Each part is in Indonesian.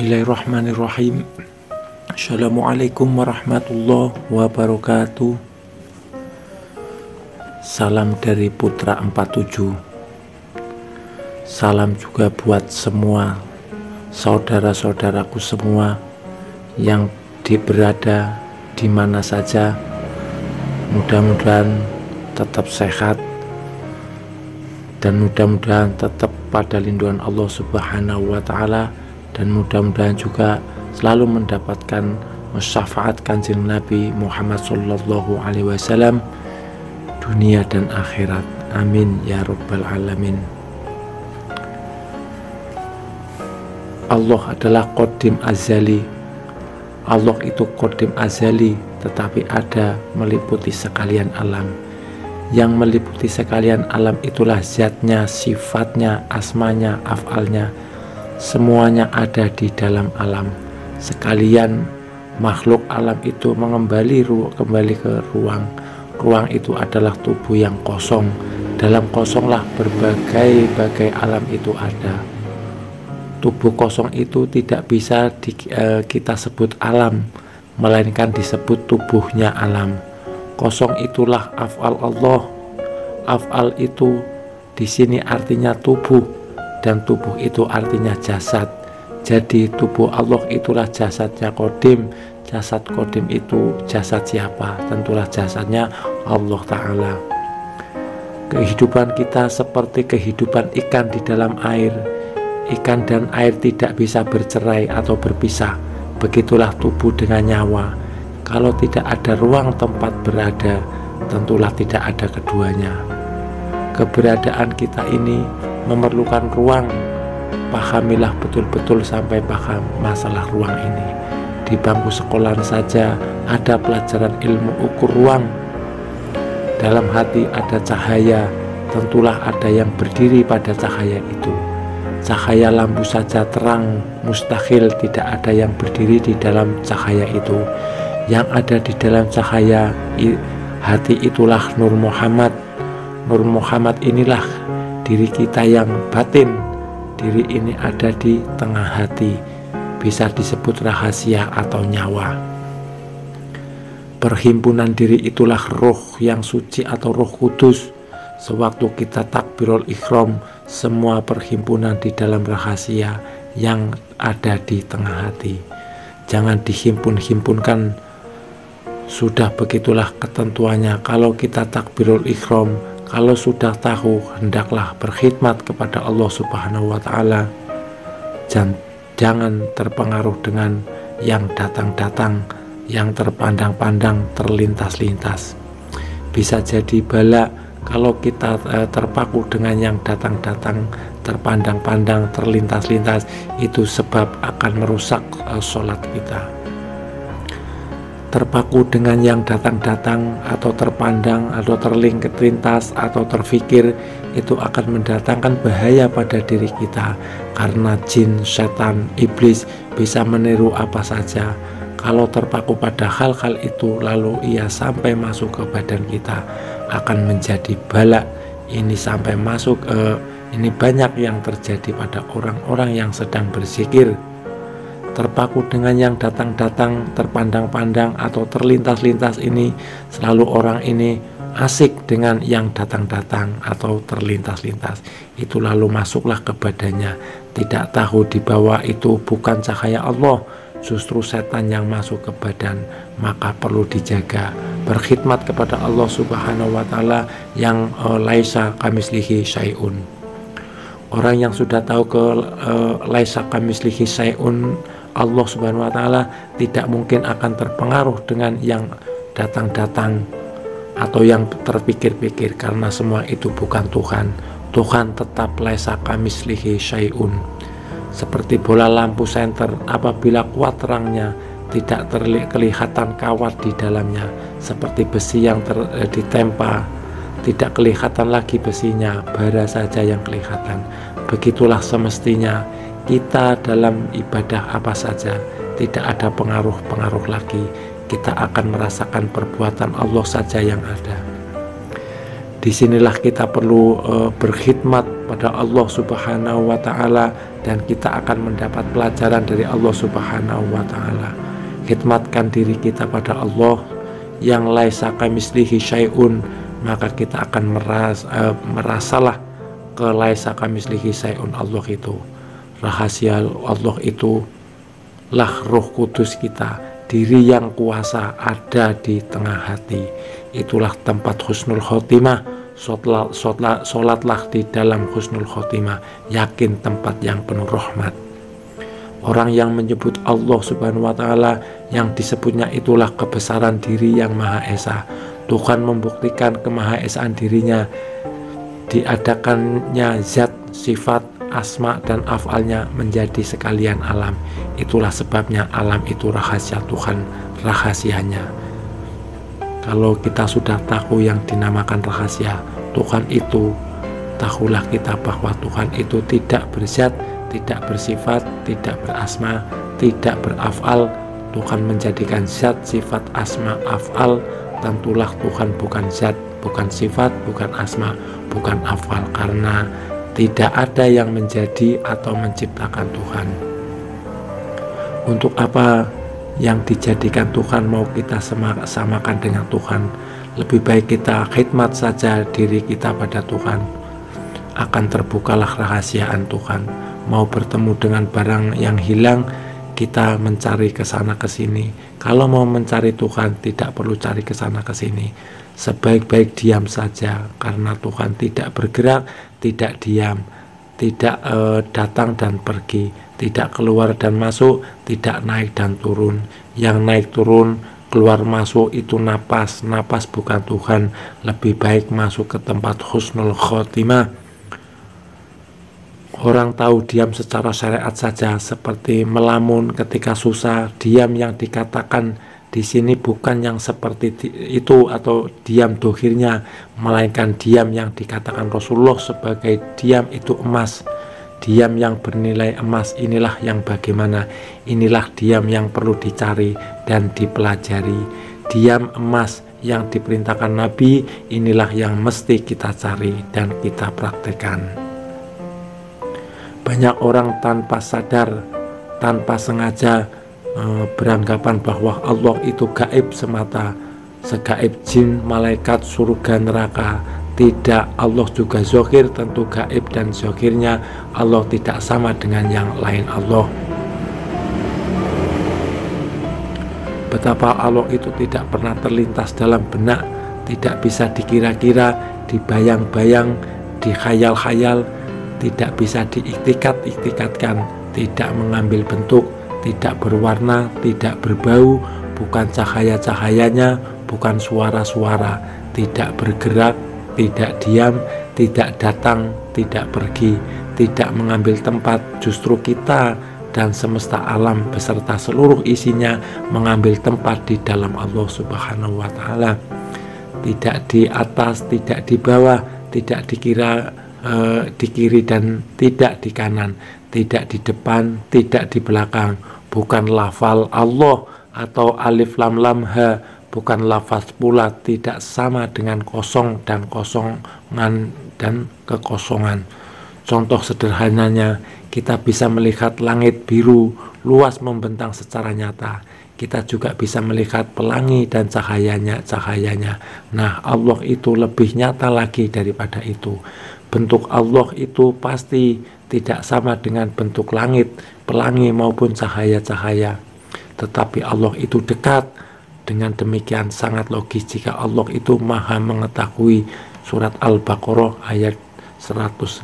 Bismillahirrahmanirrahim. Assalamualaikum warahmatullahi wabarakatuh. Salam dari Putra 47. Salam juga buat semua saudara-saudaraku semua yang berada di mana saja. Mudah-mudahan tetap sehat dan mudah-mudahan tetap pada lindungan Allah Subhanahu wa Ta'ala, dan mudah-mudahan juga selalu mendapatkan syafaat Kanjeng Nabi Muhammad Sallallahu Alaihi Wasallam dunia dan akhirat. Amin ya Rabbal Alamin. Allah adalah Qadim Azali. Allah itu Qadim Azali, tetapi ada meliputi sekalian alam. Yang meliputi sekalian alam itulah zatnya, sifatnya, asmanya, af'alnya. Semuanya ada di dalam alam. Sekalian makhluk alam itu kembali ke ruang. Ruang itu adalah tubuh yang kosong. Dalam kosonglah berbagai alam itu ada. Tubuh kosong itu tidak bisa kita sebut alam, melainkan disebut tubuhnya alam. Kosong itulah af'al Allah. Af'al itu di sini artinya tubuh, dan tubuh itu artinya jasad. Jadi tubuh Allah itulah jasadnya Qadim. Jasad Qadim itu jasad siapa? Tentulah jasadnya Allah Ta'ala. Kehidupan kita seperti kehidupan ikan di dalam air. Ikan dan air tidak bisa bercerai atau berpisah. Begitulah tubuh dengan nyawa. Kalau tidak ada ruang tempat berada, tentulah tidak ada keduanya. Keberadaan kita ini memerlukan ruang. Pahamilah betul-betul sampai paham masalah ruang ini. Di bangku sekolah saja ada pelajaran ilmu ukur ruang. Dalam hati ada cahaya, tentulah ada yang berdiri pada cahaya itu. Cahaya lampu saja terang, mustahil tidak ada yang berdiri di dalam cahaya itu. Yang ada di dalam cahaya hati itulah Nur Muhammad. Nur Muhammad inilah diri kita yang batin. Diri ini ada di tengah hati, bisa disebut rahasia atau nyawa. Perhimpunan diri itulah roh yang suci atau Roh Kudus. Sewaktu kita takbirul ihram, semua perhimpunan di dalam rahasia yang ada di tengah hati. Jangan dihimpun-himpunkan. Sudah begitulah ketentuannya. Kalau kita takbirul ihram, kalau sudah tahu, hendaklah berkhidmat kepada Allah Subhanahu wa Ta'ala. Jangan terpengaruh dengan yang datang-datang, yang terpandang-pandang, terlintas-lintas. Bisa jadi bala kalau kita terpaku dengan yang datang-datang, terpandang-pandang, terlintas-lintas, itu sebab akan merusak sholat kita. Terpaku dengan yang datang-datang atau terpandang atau terlintas atau terfikir, itu akan mendatangkan bahaya pada diri kita, karena jin, setan, iblis bisa meniru apa saja. Kalau terpaku pada hal-hal itu lalu ia sampai masuk ke badan kita, akan menjadi bala. Ini sampai masuk ini banyak yang terjadi pada orang-orang yang sedang berzikir. Terpaku dengan yang datang-datang, terpandang-pandang atau terlintas-lintas ini, selalu orang ini asik dengan yang datang-datang atau terlintas-lintas. Itu lalu masuklah ke badannya, tidak tahu di bawah itu bukan cahaya Allah, justru setan yang masuk ke badan. Maka perlu dijaga, berkhidmat kepada Allah Subhanahu wa Ta'ala yang laisa kamislihi syai'un. Orang yang sudah tahu ke laisa kamislihi syai'un, Allah Subhanahu wa Ta'ala tidak mungkin akan terpengaruh dengan yang datang-datang atau yang terpikir-pikir, karena semua itu bukan Tuhan. Tuhan tetap laisa kamislihi syai'un. Seperti bola lampu senter, apabila kuat terangnya, tidak kelihatan kawat di dalamnya. Seperti besi yang ditempa, tidak kelihatan lagi besinya, bara saja yang kelihatan. Begitulah semestinya kita dalam ibadah apa saja, tidak ada pengaruh-pengaruh lagi. Kita akan merasakan perbuatan Allah saja yang ada. Disinilah kita perlu berkhidmat pada Allah Subhanahu wa Ta'ala dan kita akan mendapat pelajaran dari Allah Subhanahu wa Ta'ala. Khidmatkan diri kita pada Allah yang laisa kamitslihi syai'un, maka kita akan merasalah ke laisa kamitslihi syai'un. Allah itu rahasia, Allah itu lah Roh Kudus kita, diri yang kuasa ada di tengah hati. Itulah tempat husnul khotimah. Sholatlah di dalam husnul khotimah, yakin tempat yang penuh rahmat. Orang yang menyebut Allah Subhanahu wa Ta'ala, yang disebutnya itulah kebesaran diri yang Maha Esa. Tuhan membuktikan kemahaesaan dirinya, diadakannya zat, sifat, asma dan af'alnya menjadi sekalian alam. Itulah sebabnya alam itu rahasia Tuhan, rahasianya. Kalau kita sudah tahu yang dinamakan rahasia Tuhan itu, tahulah kita bahwa Tuhan itu tidak berzat, tidak bersifat, tidak berasma, tidak beraf'al. Tuhan menjadikan zat, sifat, asma, af'al. Tentulah Tuhan bukan zat, bukan sifat, bukan asma, bukan af'al, karena tidak ada yang menjadi atau menciptakan Tuhan. Untuk apa yang dijadikan Tuhan mau kita samakan dengan Tuhan? Lebih baik kita khidmat saja diri kita pada Tuhan. Akan terbukalah rahasiaan Tuhan. Mau bertemu dengan barang yang hilang, kita mencari ke sana ke sini. Kalau mau mencari Tuhan, tidak perlu cari ke sana ke sini. Sebaik-baik diam saja, karena Tuhan tidak bergerak, tidak diam, tidak datang dan pergi, tidak keluar dan masuk, tidak naik dan turun. Yang naik turun, keluar masuk itu napas, napas bukan Tuhan. Lebih baik masuk ke tempat husnul khotimah. Orang tahu diam secara syariat saja, seperti melamun ketika susah. Diam yang dikatakan di sini bukan yang seperti itu atau diam dohirnya, melainkan diam yang dikatakan Rasulullah sebagai diam itu emas. Diam yang bernilai emas, inilah yang bagaimana. Inilah diam yang perlu dicari dan dipelajari. Diam emas yang diperintahkan Nabi, inilah yang mesti kita cari dan kita praktekkan. Banyak orang tanpa sadar, tanpa sengaja beranggapan bahwa Allah itu gaib semata, segaib jin, malaikat, surga, neraka. Tidak, Allah juga zahir, tentu gaib dan zahirnya Allah tidak sama dengan yang lain Allah. Betapa Allah itu tidak pernah terlintas dalam benak, tidak bisa dikira-kira, dibayang-bayang, dikhayal-khayal, tidak bisa diiktikat-iktikatkan, tidak mengambil bentuk, tidak berwarna, tidak berbau, bukan cahaya-cahayanya, bukan suara-suara, tidak bergerak, tidak diam, tidak datang, tidak pergi, tidak mengambil tempat. Justru kita dan semesta alam beserta seluruh isinya mengambil tempat di dalam Allah Subhanahu wa Ta'ala. Tidak di atas, tidak di bawah, tidak dikira di kiri dan tidak di kanan, tidak di depan, tidak di belakang. Bukan lafal Allah atau alif lam lam ha, bukan lafaz pula, tidak sama dengan kosong dan kosongan dan kekosongan. Contoh sederhananya, kita bisa melihat langit biru luas membentang secara nyata. Kita juga bisa melihat pelangi dan cahayanya. Nah, Allah itu lebih nyata lagi daripada itu. Bentuk Allah itu pasti tidak sama dengan bentuk langit, pelangi maupun cahaya-cahaya. Tetapi Allah itu dekat. Dengan demikian sangat logis jika Allah itu maha mengetahui. Surat Al-Baqarah ayat 115.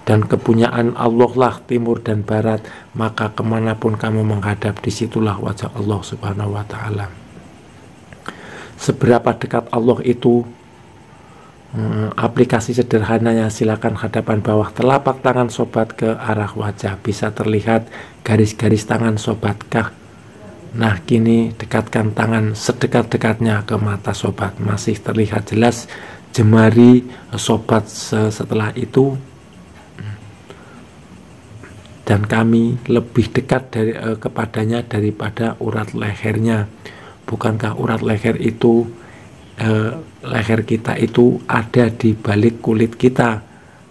Dan kepunyaan Allah lah timur dan barat, maka kemanapun kamu menghadap, disitulah wajah Allah Subhanahu wa Ta'ala. Seberapa dekat Allah itu, aplikasi sederhananya, silakan hadapan bawah telapak tangan sobat ke arah wajah, bisa terlihat garis-garis tangan sobatkah? Nah, kini dekatkan tangan sedekat-dekatnya ke mata sobat, masih terlihat jelas jemari sobat setelah itu. Dan kami lebih dekat kepadanya daripada urat lehernya. Bukankah urat leher itu, leher kita itu ada di balik kulit kita?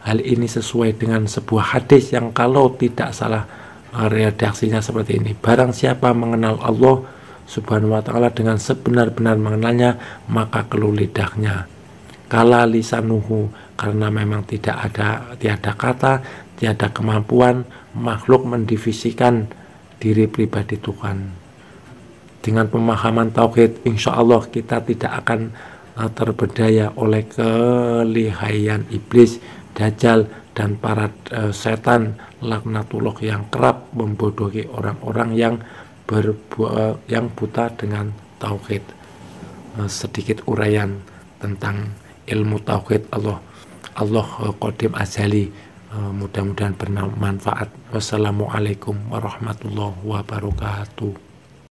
Hal ini sesuai dengan sebuah hadis yang kalau tidak salah redaksinya seperti ini. Barang siapa mengenal Allah Subhanahu wa ta'ala dengan sebenar-benar mengenalnya, maka keluh lidahnya, kala lisanuhu, karena memang tiada kata, tiada kemampuan makhluk mendivisikan diri pribadi Tuhan. Dengan pemahaman tauhid, insya Allah kita tidak akan terberdaya oleh kelihayan iblis, dajjal, dan para setan laknatullah yang kerap membodohi orang-orang yang buta dengan tauhid. Sedikit uraian tentang ilmu tauhid Allah Qadim Azali, mudah-mudahan bermanfaat. Wassalamualaikum warahmatullahi wabarakatuh.